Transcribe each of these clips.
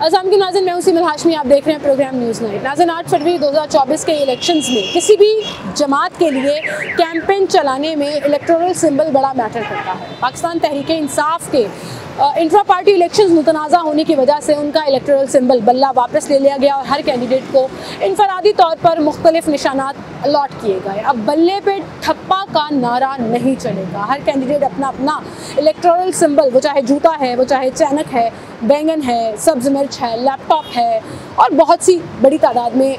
अस्सलाम वालेकुम नाज़रीन, मैं उसी हाशमी, आप देख रहे हैं प्रोग्राम न्यूज़ नाइट। नाज़रीन, 8 फरवरी 2024 के इलेक्शंस में किसी भी जमात के लिए कैंपेन चलाने में इलेक्टोरल सिंबल बड़ा मैटर करता है। पाकिस्तान तहरीक इंसाफ के इंट्रा पार्टी इलेक्शंस मुतनाज़ा होने की वजह से उनका इलेक्टोरल सिंबल बल्ला वापस ले लिया गया और हर कैंडिडेट को इनफरादी तौर पर मुख्तलिफ निशानात अलॉट किए गए। अब बल्ले पे ठप्पा का नारा नहीं चलेगा। हर कैंडिडेट अपना अपना इलेक्टोरल सिंबल, वो चाहे जूता है, वो चाहे चैनक है, बैंगन है, सब्ज़ मिर्च है, लैपटॉप है और बहुत सी बड़ी तादाद में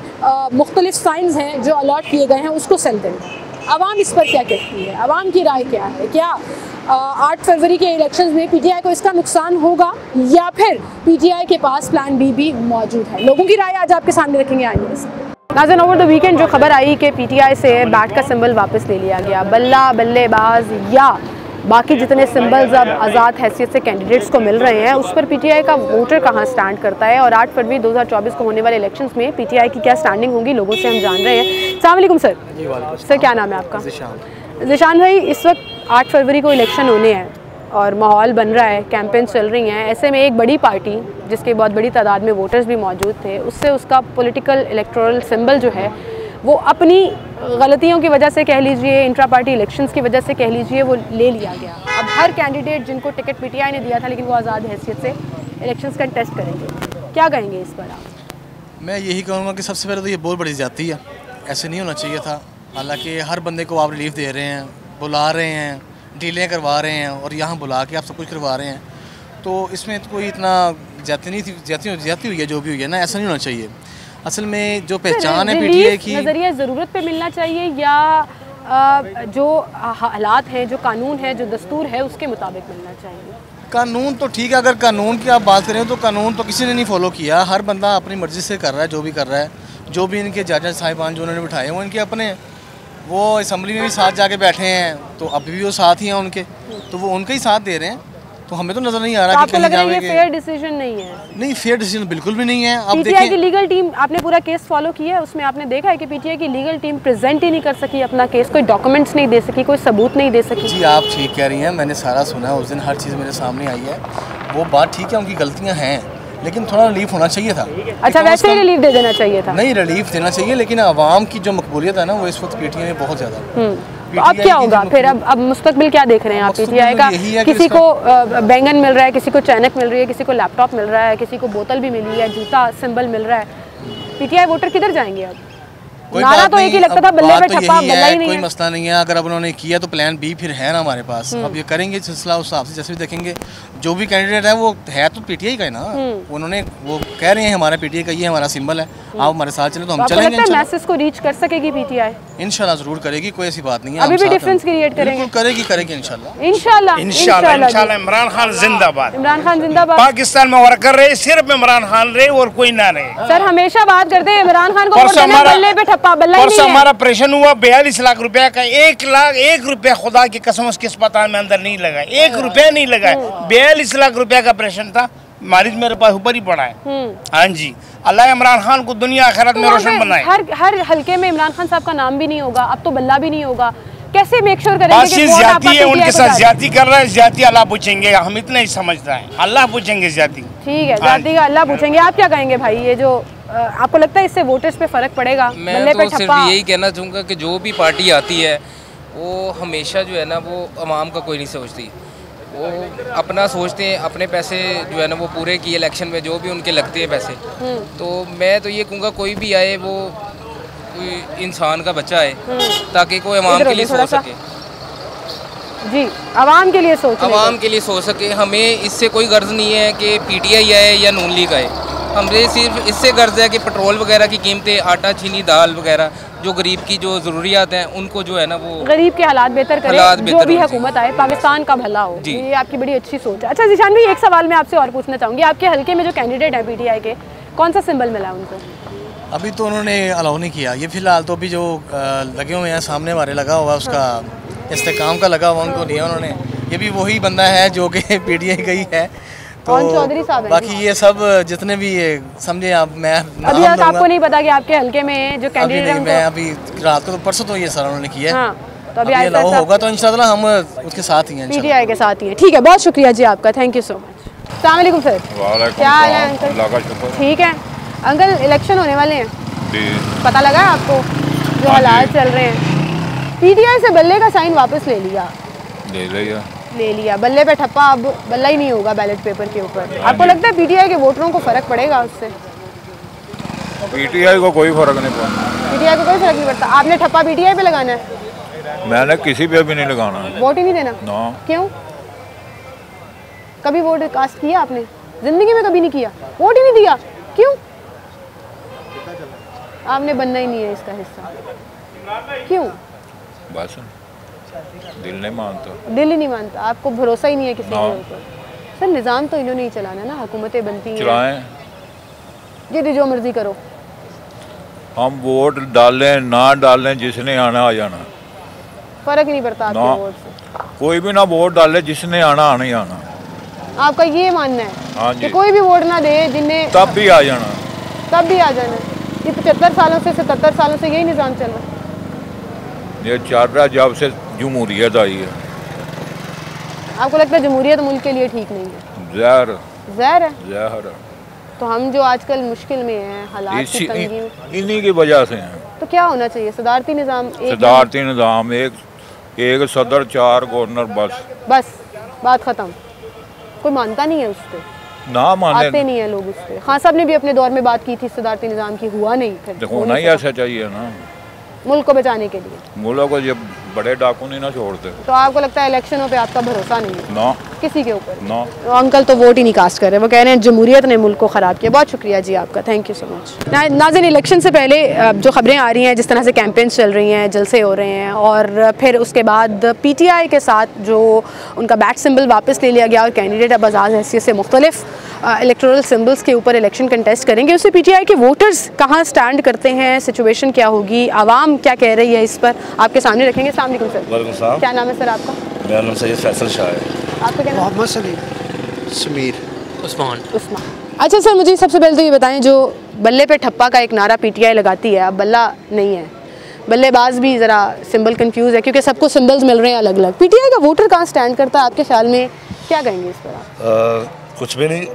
मुख्तलिफ साइंस हैं जो अलॉट किए गए हैं, उसको सेल देंगे। आवाम इस पर क्या कहती है? आवाम की राय क्या है? क्या 8 फरवरी के इलेक्शंस में पीटीआई को इसका नुकसान होगा या फिर पीटीआई के पास प्लान बी भी मौजूद है? लोगों की राय आज आपके सामने रखेंगे। आइए नाज़रीन, ओवर द वीकेंड जो खबर आई कि पीटीआई से बैट का सिंबल वापस ले लिया गया, बल्ला, बल्लेबाज या बाकी जितने सिंबल्स अब आज़ाद हैसियत से कैंडिडेट्स को मिल रहे हैं, उस पर पीटीआई का वोटर कहाँ स्टैंड करता है और 8 फरवरी 2024 को होने वाले इलेक्शंस में पीटीआई की क्या स्टैंडिंग होगी, लोगों से हम जान रहे हैं। अस्सलाम वालेकुम सर। सर, क्या नाम है आपका? ज़िशान भाई, इस वक्त 8 फरवरी को इलेक्शन होने हैं और माहौल बन रहा है, कैंपेन चल रही हैं। ऐसे में एक बड़ी पार्टी जिसके बहुत बड़ी तादाद में वोटर्स भी मौजूद थे, उससे उसका पॉलिटिकल इलेक्टोरल सिंबल जो है वो अपनी गलतियों की वजह से कह लीजिए, इंट्रा पार्टी इलेक्शंस की वजह से कह लीजिए, वो ले लिया गया। अब हर कैंडिडेट जिनको टिकट पीटीआई ने दिया था लेकिन वो आज़ाद हैसियत से इलेक्शंस कंटेस्ट करेंगे, क्या कहेंगे इस पर आप? मैं यही कहूँगा कि सबसे पहले तो ये बहुत बड़ी ज़्यादती है, ऐसे नहीं होना चाहिए था। हालांकि हर बंदे को आप रिलीफ दे रहे हैं, बुला रहे हैं, डीलें करवा रहे हैं और यहाँ बुला के आप सब कुछ करवा रहे हैं, तो इसमें तो कोई इतना ज़्यादती नहीं थी। ज़्यादती हुई है जो भी हुई है ना, ऐसा नहीं होना चाहिए। असल में जो पहचान है पीटीआई की, नज़रिया ज़रूरत पे मिलना चाहिए या जो हालात हैं, जो कानून है, जो दस्तूर है, उसके मुताबिक मिलना चाहिए? कानून तो ठीक है, अगर कानून की आप बात करें तो कानून तो किसी ने नहीं फॉलो किया। हर बंदा अपनी मर्ज़ी से कर रहा है जो भी कर रहा है। जो भी इनके जज साहिबान जो उन्होंने बिठाए वो इनके अपने, वो असम्बली में भी साथ जाके बैठे हैं, तो अभी भी वो साथ ही हैं उनके, तो वो उनका ही साथ दे रहे हैं। तो हमें तो नजर नहीं आ रहा कि कहीं जाएंगे। ये फेयर डिसीजन नहीं है? नहीं, फेयर डिसीजन बिल्कुल भी नहीं है। अब पीटीआई की लीगल टीम, आपने पूरा केस फॉलो किया है, उसमें आपने देखा है कि पीटीआई की लीगल टीम प्रेजेंट ही नहीं कर सकी अपना केस, कोई डॉक्यूमेंट्स नहीं दे सकी, कोई सबूत नहीं दे सकी। जी, आप ठीक कह रही हैं, मैंने सारा सुना है, उस दिन हर चीज़ मेरे सामने आई है। वो बात ठीक है, उनकी गलतियाँ हैं, लेकिन थोड़ा रिलीफ होना चाहिए था। अच्छा, वैसे ही रिलीफ दे देना चाहिए था? नहीं, रिलीफ देना चाहिए, लेकिन आवाम की जो मकबूलियत है ना, वो इस वक्त पीटीआई में बहुत ज़्यादा। तो अब क्या होगा फिर? अब मुस्तकबिल क्या देख रहे हैं आप पीटीआई का? किसी को बैंगन मिल रहा है, किसी को चैनक मिल रही है, किसी को लैपटॉप मिल रहा है, किसी को बोतल भी मिली है, जूता सिंबल मिल रहा है। पीटीआई वोटर किधर जाएंगे अब? नारा तो एक ही लगता था, बल्ले पे ठप्पा, बल्ला ही नहीं है। कोई मसला नहीं है, अगर अब उन्होंने किया तो प्लान बी फिर है ना हमारे पास। अब ये करेंगे सिलसिला उस हिसाब से, जैसे भी देखेंगे। जो भी कैंडिडेट है वो है तो पीटीआई का है ना, उन्होंने वो कह रहे हैं हमारा पीटीआई का ये हमारा सिंबल है, आप हमारे साथ चले तो हम चलेंगे। मैसेज को रीच कर सकेगी पीटीआई? इंशाल्लाह जरूर करेगी, कोई ऐसी बात नहीं है। अभी भी डिफरेंस क्रिएट करेंगे? करेगी इंशाल्लाह। इंशाल्लाह। इमरान खान जिंदाबाद। इमरान खान जिंदाबाद। पाकिस्तान में वर्कर रहे, सिर्फ इमरान खान रहे और कोई ना रहे। सर, हमेशा बात करते हैं इमरान खान को, बल्ले पे ठप्पा, बल्ला ही नहीं है। हमारा ऑपरेशन हुआ 42 लाख रुपया का, 1 रुपया खुदा की कसम उसके अस्पताल में अंदर नहीं लगा, 1 रुपया नहीं लगा। 42 लाख रुपया का ऑपरेशन था, मरीज मेरे पास ऊपर ही पड़ा है। हाँ जी, अल्लाह इमरान खान को दुनिया आखिरत में रोशन बनाए। हर हल्के में इमरान खान साहब का नाम भी नहीं होगा, अब तो बल्ला भी नहीं होगा। कैसे मेक श्योर करेंगे कि वोट आपका है? उनके साथ ज्यादती कर रहा है, ज्यादती अल्लाह पूछेंगे, हम इतना ही समझता है, अल्लाह पूछेंगे ज्यादती। ठीक है, ज्यादती का अल्लाह पूछेंगे। आप क्या कहेंगे भाई, ये जो आपको लगता है इससे वोटर्स पे फर्क पड़ेगा? मैं तो सिर्फ यही कहना चाहूँगा कि जो भी पार्टी आती है वो हमेशा जो है ना, वो अवाम का कोई नहीं सोचती, वो अपना सोचते हैं, अपने पैसे जो है ना वो पूरे किए इलेक्शन में, जो भी उनके लगते हैं पैसे। तो मैं तो ये कहूँगा कोई भी आए वो कोई इंसान का बच्चा है, ताकि कोई अवाम के लिए सोच सके। जी, अवाम के लिए सोच सके। हमें इससे कोई गर्ज नहीं है कि पीटीआई आए या नून लीग आए, हमें सिर्फ इससे गर्ज है कि पेट्रोल वगैरह की कीमतें, आटा, चीनी, दाल वगैरह, जो गरीब की जो ज़रूरियात हैं उनको जो है ना, वो गरीब के हालात बेहतर करे, जो भी हुकूमत आए, पाकिस्तान का भला हो। ये आपकी बड़ी अच्छी सोच है। अच्छा ज़िशान भाई, एक सवाल मैं आपसे और पूछना चाहूँगी, आपके हल्के में जो कैंडिडेट है पीटीआई के, कौन सा सिंबल मिला है उनको? अभी तो उन्होंने अलाउ नहीं किया ये, फिलहाल तो अभी जो लगे हुए हैं सामने हमारे लगा हुआ, उसका इस्तेकाम का लगा हुआ, उनको दिया उन्होंने। ये भी वही बंदा है जो कि पीटीआई का ही है। तो चौधरी साहब, बाकी ये सब जितने भी समझे आप, मैं अभी आपको नहीं पता कि आपके हल्के में जो कैंडिडेट है? मैं अभी रात को, परसों तो ये सारा उन्होंने किया है। तो अभी होगा तो इंशाल्लाह हम उसके साथ ही हैं, पीटीआई के साथ ही हैं। ठीक है, बहुत शुक्रिया जी आपका, थैंक यू सो मच। अस्सलाम वालेकुम सर। क्या हाल है अंकल? ठीक है अंकल, इलेक्शन होने वाले हैं, पता लगा है आपको जो हालात चल रहे हैं? पीटीआई से बल्ले का साइन वापस ले लिया। बल्ले पे ठप्पा, अब बल्ला ही नहीं होगा बैलेट पेपर के ऊपर। आपको लगता है पीटीआई के वोटरों को फर्क पड़ेगा उससे? पीटीआई को कोई फर्क नहीं पड़ता। पीटीआई को कोई फर्क नहीं पड़ता। आपने ठप्पा पीटीआई पे लगाना है? मैंने किसी पे भी नहीं लगाना। वोट ही नहीं देना? ना। क्यों? कभी वोट कास्ट किया आपने? जिंदगी में कभी नहीं किया, वोट ही नहीं दिया, क्यों? आपने बनना ही नहीं है इसका हिस्सा, क्यों? बस दिल नहीं मानता। दिल ही नहीं मानता, आपको भरोसा ही नहीं है किसी के ऊपर। सर निज़ाम तो इन्होंने ही चलाना ना, हुकूमतें बनती हैं, चलाएं जी जो मर्जी करो। हम वोट डालें ना डालें, जिसने आना आ जाना, फर्क नहीं पड़ता आपके वोट से। कोई भी ना वोट डाले, जिसने आना ही आना। आपका ये मानना है? हाँ कि कोई भी वोट ना दे, जिन्हें तब भी आ जाना, तब भी आ जाना। ये 75 सालों से 77 सालों से यही निज़ाम चल रहा है। ये चल रहा जब से जमहूरियत आई है। आपको लगता है जमहूरियत मुल्क के लिए ठीक नहीं है? जहर जहर है। जहर। तो हम जो आजकल मुश्किल में हैं, हालात की तंगी में, इन्हीं की वजह से हैं। तो क्या होना चाहिए? सदारती निज़ाम? सदारती निज़ाम, एक सदर 4 गवर्नर, बस बात ख़त्म। कोई मानता नहीं है उस पर, ना माने, आते नहीं है लोग उस पर। खान साहब ने भी अपने दौर में बात की थी सदारती निज़ाम की, हुआ नहीं। फिर होना ही ऐसा चाहिए ना, मुल्क को बचाने के लिए। मुल्क को जब बड़े डाकू नहीं ना छोड़ते। तो आपको लगता है इलेक्शनों पे आपका भरोसा नहीं है? ना, किसी के ऊपर ना। तो अंकल तो वोट ही नहीं कास्ट कर रहे, वो कह रहे हैं जमहूरियत ने मुल्क को ख़राब किया। बहुत शुक्रिया जी आपका, थैंक यू सो मच। नाज़रीन, इलेक्शन से पहले जो खबरें आ रही हैं, जिस तरह से कैंपेन्स चल रही हैं, जलसे हो रहे हैं, और फिर उसके बाद पीटीआई के साथ जो उनका बैट सिंबल वापस ले लिया गया और कैंडिडेट अब आज़ाद हैसियत से मुख्तलिफ इलेक्टोरल सिम्बल्स के ऊपर इलेक्शन कंटेस्ट करेंगे, उससे पीटीआई के वोटर्स कहाँ स्टैंड करते हैं, सिचुएशन क्या होगी, आवाम क्या कह रही है, इस पर आपके सामने रखेंगे। अस्सलाम वालेकुम सर। वालेकुम सलाम। क्या नाम है सर आपका? मेरा नाम सैयद फैसल शाह है। आपका क्या नाम? मोहम्मद सलीम, समीर, उस्मान। अच्छा सर, मुझे सबसे पहले तो ये बताएं, जो बल्ले पे ठप्पा का एक नारा पीटीआई लगाती है, अब बल्ला नहीं है, बल्लेबाज भी ज़रा सिंबल कंफ्यूज है क्योंकि सबको सिंबल्स मिल रहे हैं अलग अलग। पीटीआई का वोटर कहाँ स्टैंड करता है आपके ख्याल में, क्या कहेंगे इस पर आप? कुछ भी नहीं,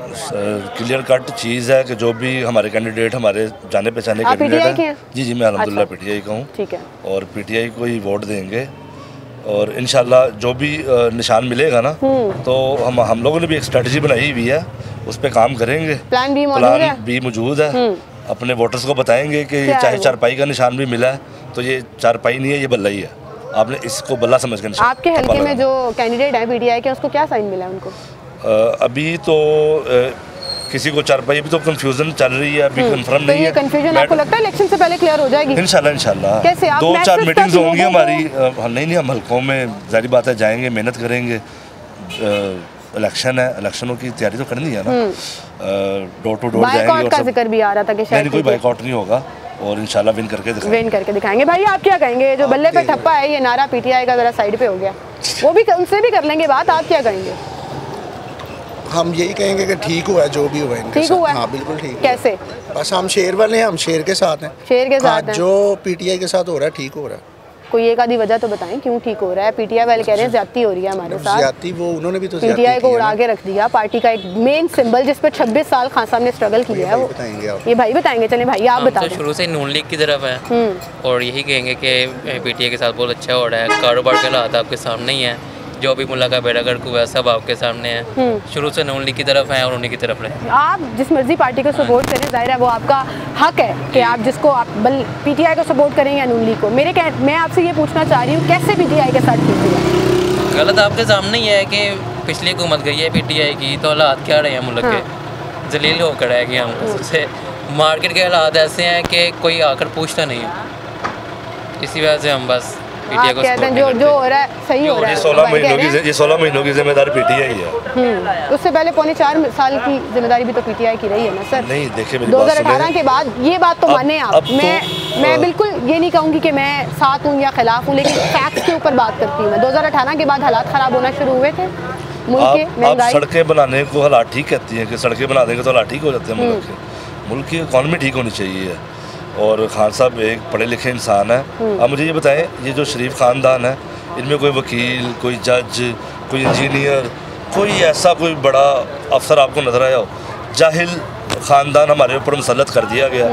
क्लियर कट चीज़ है कि जो भी हमारे कैंडिडेट, हमारे जाने पहचाने कैंडिडेट हैं। जी मैं अल्हम्दुलिल्लाह पीटीआई का हूँ। ठीक है। और पीटीआई को ही वोट देंगे, और इंशाल्लाह जो भी निशान मिलेगा ना, तो हम लोगों ने भी एक स्ट्रेटजी बनाई हुई है, उस पर काम करेंगे। प्लान बी मौजूद है। अपने वोटर्स को बताएंगे कि चाहे चारपाई का निशान भी मिला है, तो ये चारपाई नहीं है, ये बल्ला ही है। आपने इसको बल्ला समझ कर। आपके हल्के में जो कैंडिडेट है पीटीआई के, उसको क्या साइन मिला है उनको? अभी तो किसी को चारपाई, अभी तो कंफ्यूजन चल रही है, अभी कंफर्म नहीं है। कंफ्यूजन आपको लगता है इलेक्शन से पहले क्लियर हो जाएगी? इंशाल्लाह। कैसे? 2-4 मीटिंग्स होंगी हमारी। नहीं, हम हल्कों में जारी बात है जाएंगे, मेहनत करेंगे। इलेक्शन है, इलेक्शनों की तैयारी तो करनी है ना, डोर टू डोर जाएंगे। बायकॉट का जिक्र भी आ रहा था कि शायद कोई बायकॉट नहीं होगा, और इंशाल्लाह विन करके दिखाएंगे। भाई आप क्या कहेंगे, जो बल्ले पे ठप्पा है, ये नारा पीटीआई का जरा साइड पे हो गया, वो भी उनसे भी कर लेंगे बात, आप क्या कहेंगे? हम यही कहेंगे कि ठीक हुआ है जो भी हुआ है इनके साथ। हाँ बिल्कुल ठीक। कैसे? बस हम शेर वाले हैं, हम शेर के साथ हैं। शेर के साथ हैं। जो पीटीआई के साथ हो रहा है ठीक हो रहा है। कोई एक आधी वजह तो बताएं क्यों ठीक हो रहा है? पीटीआई वाले कह रहे हैं ज्यादती हो रही है हमारे साथ। ज्यादती वो उन्होंने भी तो पीटीआई को उड़ा के रख दिया, पार्टी का एक मेन सिंबल जिस पर 26 साल खान साहब ने स्ट्रगल किया है, वो बताएंगे आप। ये भाई बताएंगे। चले भाई आप बता दें। शुरू से नून लीग की तरफ है और यही कहेंगे कि पीटीआई के साथ बहुत अच्छा हो रहा है। कारोबार के हालात आपके सामने ही है, जो भी मुल्ला का बेड़ागर्क हुआ सब आपके सामने है। शुरू से नून लीग की तरफ है और उन्हीं की तरफ रहे। आप जिस मर्जी पार्टी को सपोर्ट करें, जाहिर है वो आपका हक है कि आप जिसको आप पीटीआई को सपोर्ट करें या नून लीग को। मैं आपसे ये पूछना चाह रही हूँ, कैसे पीटीआई के साथ ठीक हुआ? गलत आपके सामने ही है कि पिछली हुकूमत गई है पीटीआई की, तो हालात क्या रहे हैं मुल्क के, जलील होकर रहेगी हम सबसे। मार्केट के हालात ऐसे हैं कि कोई आकर पूछता नहीं है, इसी वजह से हम बस पीटीआई को कहते हैं जो हो रहा है सही हो रहा है। ये 16 महीनों की जिम्मेदारी पीटीआई है। उससे पहले 4.25 साल की जिम्मेदारी भी तो पीटीआई की रही है ना सर? नहीं, देखिए 2018 के बाद ये बात तो माने आप। मैं बिल्कुल ये नहीं कहूँगी कि मैं साथ हूँ या खिलाफ हूँ, लेकिन फैक्ट्स के ऊपर बात करती हूँ मैं। 2018 के बाद हालात ख़राब होना शुरू हुए थे मुल्क के। आप सड़कें बनाने को हालात ठीक कहती हैं कि सड़कें बना देंगे तो हालात ठीक हो जाते हैं मुल्क के। मुल्क की इकॉनमी ठीक होनी चाहिए, और खान साहब एक पढ़े लिखे इंसान है। अब मुझे ये बताएं, ये जो शरीफ ख़ानदान है, इनमें कोई वकील, कोई जज, कोई इंजीनियर, कोई ऐसा कोई बड़ा अफसर आपको नजर आया हो? जाहिल ख़ानदान हमारे ऊपर मुसल्लत कर दिया गया,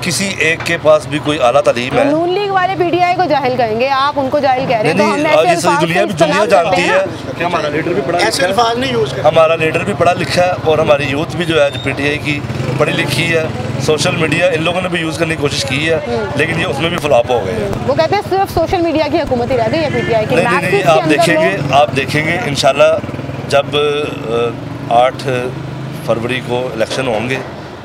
किसी एक के पास भी कोई आला तालीम है। नून लीग वाले पीटीआई को जाहिल कहेंगे, आप उनको जाहिल कह रहे हैं, तो हम ऐसे अल्फाज दुनिया जानती है कि हमारा लीडर भी पढ़ा ऐसे अल्फाज नहीं यूज़ करते। हमारा लीडर भी पढ़ा लिखा है और हमारी यूथ भी जो है पीटीआई की पढ़ी लिखी है। सोशल मीडिया इन लोगों ने भी यूज़ करने की कोशिश की है, लेकिन ये उसमें भी फ्लॉप हो गए हैं। वो कहते हैं सिर्फ सोशल मीडिया की हुकूमत ही रह गई है पीटीआई की। नहीं, आप देखेंगे इंशाल्लाह जब 8 फरवरी को इलेक्शन होंगे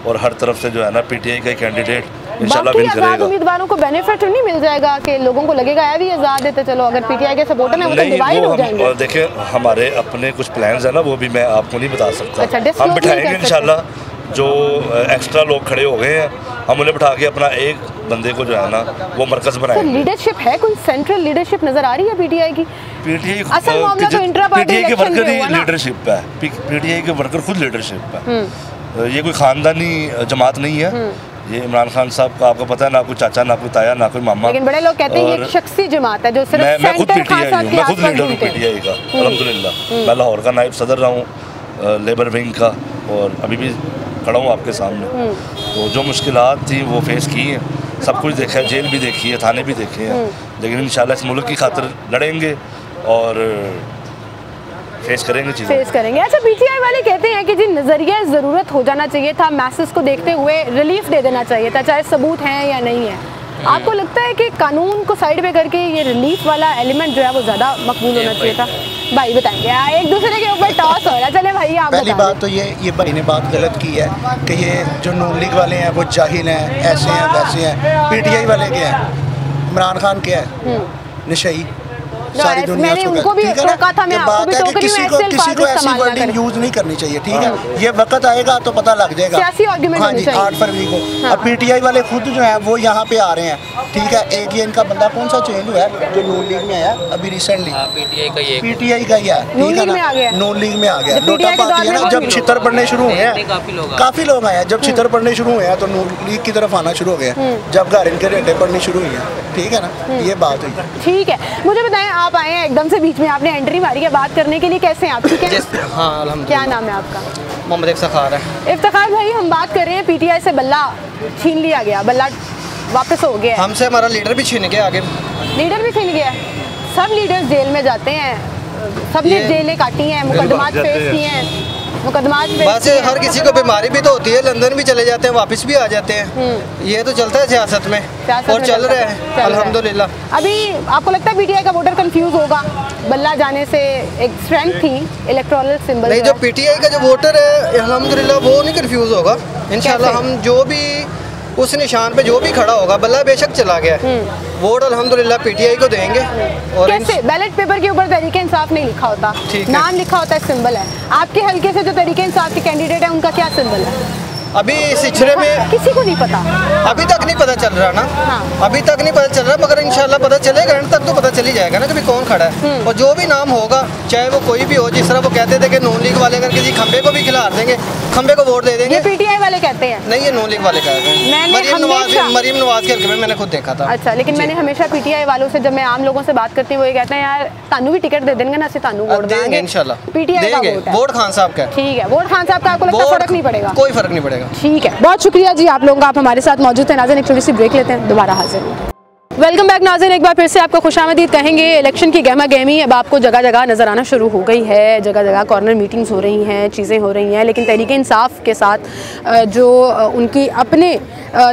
और हर तरफ से जो है ना पीटीआई का कैंडिडेट इंशाल्लाह विन करेगा। उम्मीदवारों को बेनिफिट नहीं मिल जाएगा कि लोगों को लगेगा यार भी आज़ाद है, तो चलो अगर पीटीआई के सपोर्टर हैं वो तो डिवाइड हो जाएंगे। और देखें हमारे अपने कुछ प्लान्स है ना, वो भी मैं आपको नहीं बता सकता। अच्छा, हम बिठाएंगे इंशाल्लाह, जो एक्स्ट्रा लोग खड़े हो गए हैं हम उन्हें बिठा के अपना एक बंदे को जो है ना वो मरकज बनाएंगे। लीडरशिप है, कोई सेंट्रल लीडरशिप नजर आ रही है पीटीआई की? पीटीआई असल मामला तो इंट्रा पार्टी के इलेक्शन वर्कर में ही हुआ ना। लीडरशिप है, पीटीआई के वर्कर खुद लीडरशिप है। ये कोई खानदानी जमात नहीं है। ये इमरान खान साहब का आपको पता है, ना कोई चाचा, ना कोई ताया, ना कोई मामा। लेकिन बड़े लोग कहते हैं ये एक शख्सी जमात है जो सिर्फ मैं खुद पीटीआई हूँ, मैं खुद लीडर हूँ पीटीआई का अल्हम्दुलिल्लाह। मैं लाहौर का नायब सदर रहा हूँ लेबर विंग का, और अभी भी खड़ा हूँ आपके सामने। तो जो मुश्किलात थी वो फेस की हैं, सब कुछ देखा है, जेल भी देखी है, थाने भी देखे हैं, लेकिन इंशाल्लाह इस मुल्क की खातिर लड़ेंगे और फेस करेंगे चीज़ें, फेस करेंगे। अच्छा, पीटीआई वाले कहते हैं कि जी नज़रिया ज़रूरत हो जाना चाहिए था, मैसेज को देखते हुए रिलीफ दे देना चाहिए था, चाहे सबूत हैं या नहीं है। आपको लगता है कि कानून को साइड पे करके ये रिलीफ वाला एलिमेंट जो है वो ज़्यादा मकबूल होना चाहिए था? भाई बताएंगे, एक दूसरे के ऊपर टॉस हो रहा है। चले भाई आप पहली बात तो ये भाई ने बात गलत की है कि ये जो नून लीग वाले हैं वो जाहिल हैं, ऐसे हैं वैसे हैं। पीटीआई वाले क्या हैं? इमरान खान क्या है? नशई सारी दुनिया उनको भी टोका था, मैं आपको भी टोक रही हूं, किसी को ऐसी वर्डिंग यूज नहीं करनी चाहिए, ठीक है? ये वक्त आएगा तो पता लग जाएगा। सियासी आर्गुमेंट होनी चाहिए 8 फरवरी को। और पीटीआई वाले खुद जो है वो यहाँ पे आ रहे हैं, ठीक है? एक ये इनका बंदा कौन सा चेंज हुआ है जो नून लीग में आया अभी रिसेंटली? पीटीआई का ही है, ठीक है ना, नून लीग में आ गया। लोटा पार्टी है ना, जब छितर पड़ने शुरू हुए हैं काफी लोग आए हैं, जब छितर पड़ने शुरू हुए हैं तो नून लीग की तरफ आना शुरू हो गया, जब घर इनके रेटे पड़नी शुरू हुई है, ठीक है ना? ये बात हुई। ठीक है, मुझे बताएं, आप आए हैं एकदम से बीच में, आपने एंट्री मारी है बात करने के लिए, कैसे हैं आप? ठीक है, हाँ अल्हम्दुलिल्लाह। क्या नाम है आपका? मोहम्मद इफ्तिखार है। इफ्तिखार भाई, हम बात कर रहे हैं पीटीआई से बल्ला छीन लिया गया, बल्ला वापस हो गया, हमसे हमारा लीडर भी छीन गया, आगे लीडर भी छीन गया। सब लीडर्स जेल में जाते हैं, सबने जेलें काटी हैं, मुकदमात फेस किए हैं, मुकदमात बस हर किसी को बीमारी भी तो होती है, लंदन भी चले जाते हैं, वापस भी आ जाते हैं, ये तो चलता है सियासत में और चल रहा है अल्हम्दुलिल्लाह। अभी आपको लगता है पीटीआई का वोटर कंफ्यूज होगा? बल्ला जाने से एक स्ट्रेंथ थी इलेक्टोरल सिंबल, नहीं, जो पीटीआई का जो वोटर है अल्हम्दुलिल्लाह वो नहीं कंफ्यूज होगा इंशाल्लाह। हम जो भी उस निशान पे जो भी खड़ा होगा, बल्ला बेशक चला गया, वोट अल्हम्दुलिल्लाह पीटीआई को देंगे। और कैसे? बैलेट पेपर के ऊपर तरीके इंसाफ नहीं लिखा होता, नाम लिखा होता है, सिंबल है। आपके हल्के से जो तरीके इंसाफ के कैंडिडेट है उनका क्या सिंबल है? अभी सिचरे में किसी को नहीं पता, अभी तक नहीं पता चल रहा ना। हाँ। अभी तक नहीं पता चल रहा, मगर इंशाल्लाह पता चलेगा, एंड तक तो पता चल ही जाएगा ना कि कौन खड़ा है। और जो भी नाम होगा, चाहे वो कोई भी हो, जिस तरह वो कहते थे कि नून लीग वाले अगर किसी खंबे को भी खिलार देंगे, खंबे को वोट दे देंगे, ये पीटीआई वाले कहते हैं। नहीं, ये नून लीग वाले कहते हैं। मरीम नवाज के हल्के में मैंने खुद देखा था। अच्छा, लेकिन मैंने हमेशा पीटीआई वालों से, जब मैं आम लोगों से बात करती हूँ, वो ये कहते हैं यार तानू भी टिकट दे देंगे ना, से तानू वोट देंगे इंशाल्लाह। पीटीआई का वोट है, वोट खान साहब का। ठीक है, वोट खान साहब का। आपको लगता है फर्क नहीं पड़ेगा? कोई फर्क नहीं पड़ेगा। ठीक है, बहुत शुक्रिया जी आप लोगों का, आप हमारे साथ मौजूद हैं। नाज़रीन, एक छोटी सी ब्रेक लेते हैं, दोबारा हाजिर होंगे। वेलकम बैक नाज़रीन, एक बार फिर से आपको खुशामदीद कहेंगे। इलेक्शन की गहमा गहमी अब आपको जगह जगह नज़र आना शुरू हो गई है, जगह जगह कॉर्नर मीटिंग्स हो रही हैं, चीज़ें हो रही हैं, लेकिन तहरीक इंसाफ के साथ जो उनकी अपने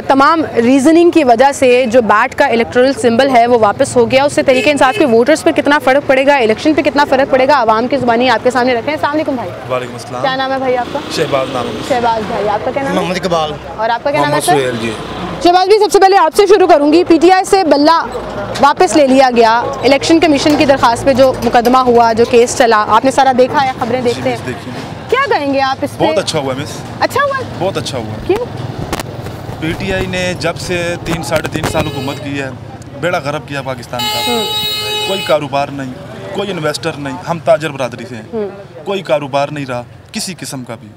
तमाम रीजनिंग की वजह से जो बैट का इलेक्टोरल सिंबल है वो वापस हो गया। उससे तहरीक इंसाफ के वोटर्स पर कितना फ़र्क पड़ेगा, इलेक्शन पे कितना फ़र्क पड़ेगा, आवाम की ज़ुबानी आपके सामने रखें। अस्सलाम वालेकुम भाई। वालेकुम अस्सलाम। क्या नाम है भाई आपका? शहबाज नाम है। शहबाज भाई, आपका क्या नाम है? मोहम्मद इकबाल। और आपका क्या नाम है सर? जी। शहबाज भी, सबसे पहले आपसे शुरू करूंगी। पीटीआई से बल्ला वापस ले लिया गया, इलेक्शन कमीशन की दरखास्त पे जो मुकदमा हुआ, जो केस चला, आपने सारा देखा है, खबरें देखते हैं, क्या कहेंगे आप इस पे? बहुत अच्छा हुआ मिस। अच्छा हुआ? बहुत अच्छा हुआ। क्यों? पीटीआई ने जब से 3-3.5 साल हुकूमत की है, बेड़ा गर्क किया पाकिस्तान का। कोई कारोबार नहीं, कोई इन्वेस्टर नहीं, हम ताजर बरादरी से हैं, कोई कारोबार नहीं रहा किसी किस्म का भी।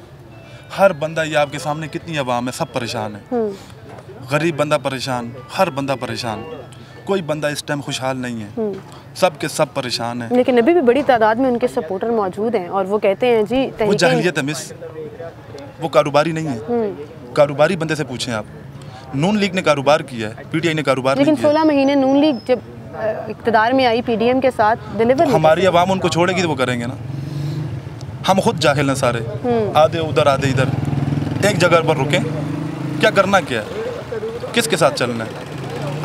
हर बंदा, ये आपके सामने कितनी आवाम है, सब परेशान है, गरीब बंदा परेशान, हर बंदा परेशान। कोई बंदा इस टाइम खुशहाल नहीं है, सब के सब परेशान हैं। लेकिन अभी भी बड़ी तादाद में उनके सपोर्टर मौजूद हैं और वो कहते हैं जी वो जाहिलियत है मिस, वो कारोबारी नहीं है। कारोबारी बंदे से पूछें आप, नून लीग ने कारोबार किया है, पीटीआई ने कारोबार नहीं किया। लेकिन 16 महीने नून लीग जब इक़्तिदार में आई पीडीएम के साथ डिलीवर, हमारी आवाम उनको छोड़ेगी तो वो करेंगे ना। हम खुद जाहिल हैं सारे, आधे उधर आधे इधर, एक जगह पर रुकें, क्या करना क्या है, किसके साथ चलना है,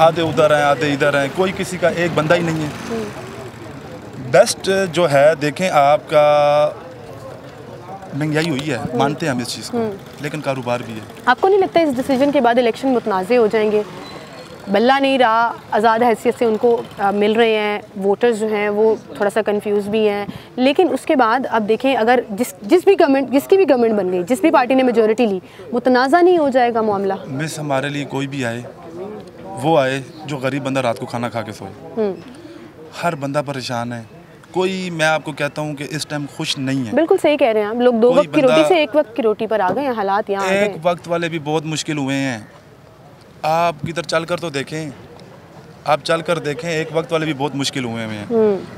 आधे उधर हैं आधे इधर हैं, कोई किसी का एक बंदा ही नहीं है। बेस्ट जो है देखें आपका, महंगाई हुई है, मानते हैं हम इस चीज़ को, लेकिन कारोबार भी है। आपको नहीं लगता इस डिसीजन के बाद इलेक्शन मुतनाज़े हो जाएंगे? बल्ला नहीं रहा, आज़ाद हैसियत से उनको मिल रहे हैं, वोटर्स जो हैं वो थोड़ा सा कंफ्यूज भी हैं, लेकिन उसके बाद अब देखें अगर जिसकी भी गवर्नमेंट बन गई, जिस भी पार्टी ने मेजॉरिटी ली, मुतनाज़ा नहीं हो जाएगा मामला? मिस हमारे लिए कोई भी आए, वो आए जो गरीब बंदा रात को खाना खा के सोए। हर बंदा परेशान है, कोई मैं आपको कहता हूँ कि इस टाइम खुश नहीं है। बिल्कुल सही कह रहे हैं आप, लोग 2 वक्त की रोटी से 1 वक्त की रोटी पर आ गए हैं, हालात यहाँ एक वक्त वाले भी बहुत मुश्किल हुए हैं। आप किधर चल कर तो देखें, आप चल कर देखें, एक वक्त वाले भी बहुत मुश्किल हुए हैं।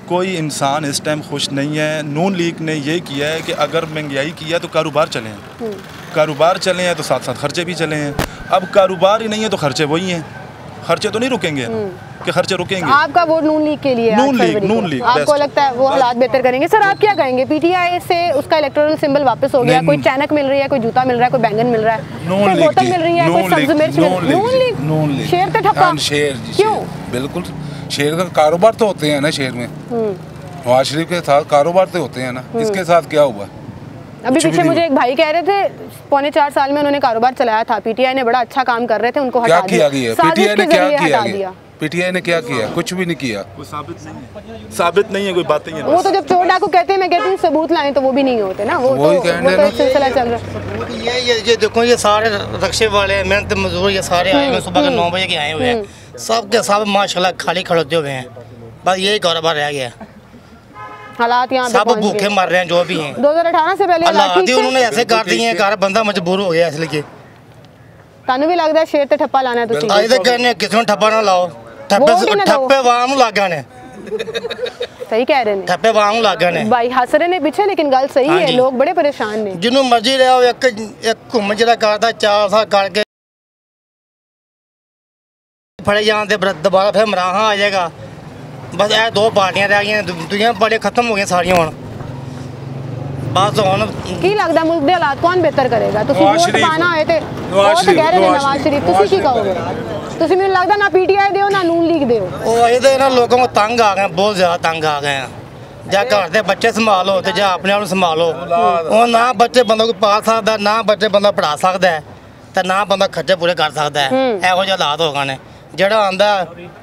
कोई इंसान इस टाइम खुश नहीं है। नून लीग ने ये किया है कि अगर महंगाई किया तो कारोबार चले हैं, कारोबार चले हैं तो साथ साथ खर्चे भी चले हैं। अब कारोबार ही नहीं है तो खर्चे वही हैं, खर्चे तो नहीं रुकेंगे कि खर्चे रुकेंगे। आपका वोट नून लीग के लिए, नून लीग आपको लगता है वो हालात बेहतर करेंगे? सर आप क्या कहेंगे, पीटीआई से उसका इलेक्टोरल सिंबल वापस हो गया, कोई चैनक मिल रही है, कोई जूता मिल रहा है, कोई बैंगन मिल रहा है, कोई बोतल मिल रही है, कोई सब्जी मिर्च नून लीग शेर पे ठप्पा क्यों? बिल्कुल, शेर का कारोबार तो होते हैं ना, शेर में नवाज शरीफ के साथ कारोबार तो होते हैं ना, इसके साथ क्या हुआ? अभी पीछे मुझे एक भाई कह रहे थे 3.25 साल में उन्होंने कारोबार चलाया था, पीटीआई ने बड़ा अच्छा काम कर रहे थे, उनको हटा दिया। पीटीआई ने क्या किया? पीटीआई ने क्या किया? कुछ भी नहीं किया। कोई साबित नहीं है, कोई बात नहीं है। वो तो जब चोर डाकू कहते हैं, मैं कहती हूँ सबूत लाएं, तो वो भी नहीं होते ना, वो तो सिलसिला चल रहा है। ये देखो, ये सारे रक्शे वाले मेहनत मजदूर ये सारे आए हुए, सुबह के 9 बजे के आए हुए हैं, सब के सब माशाल्लाह खाली खड़ोते हुए हैं, बस यही कारोबार रह गया। हालात यहाँ सब भूखे मर रहे हैं जो भी हैं। 2018 से पहले उन्होंने ऐसे कर दिए हैं, घर बंदा मजबूर हो गया इसलिए। तानू भी लगता है शेर ते ठप्पा लाना है, तुसी आज तक कहने किसी ठप्पा ना लाओ, ठप्पे वाम लग गए ने। सही कह रहे हैं, ठप्पे वाम लग गए ने भाई हंस रहे ने पीछे, लेकिन गल सही है, लोग बड़े परेशान ने। जिन्हों मर्जी रहो, एक घूम जरा करता 4 साल करके फड़े जान दे, दोबारा फिर मराहा आ जाएगा। बस ये 2 पार्टियां रह गई, दुनिया पार्टियां खत्म हो गई सारियां हुण। बस हुण की लगदा मुल्क दे हालात कौन बेहतर करेगा? तुसी वोट पाना होए ते वोट कह रहे नवाज शरीफ, तुसी की कहोगे? तुसी मैनूं लगदा ना पीटीआई दिओ ना नून लीग दिओ। ओ ਇਹਦੇ ਨਾਲ ਲੋਕਾਂ ਨੂੰ ਤੰਗ ਆ ਗਏ, ਬਹੁਤ ਜ਼ਿਆਦਾ ਤੰਗ ਆ ਗਏ ਆ। ਜਾਂ ਘਰ ਦੇ ਬੱਚੇ ਸੰਭਾਲੋ ਤੇ ਜਾਂ ਆਪਣੇ ਆਪ ਨੂੰ ਸੰਭਾਲੋ। ਉਹ ਨਾ ਬੱਚੇ ਬੰਦਾ ਕੋਈ ਪਾਲ ਸਕਦਾ, ਨਾ ਬੱਚੇ ਬੰਦਾ ਪੜ੍ਹਾ ਸਕਦਾ ਹੈ, ਤੇ ਨਾ ਬੰਦਾ ਖਰਚੇ ਪੂਰੇ ਕਰ ਸਕਦਾ ਹੈ। ਇਹੋ ਜਿਹੇ ਹਾਲਾਤ ਹੋ ਗਏ ਨੇ। ਜਿਹੜਾ ਆਂਦਾ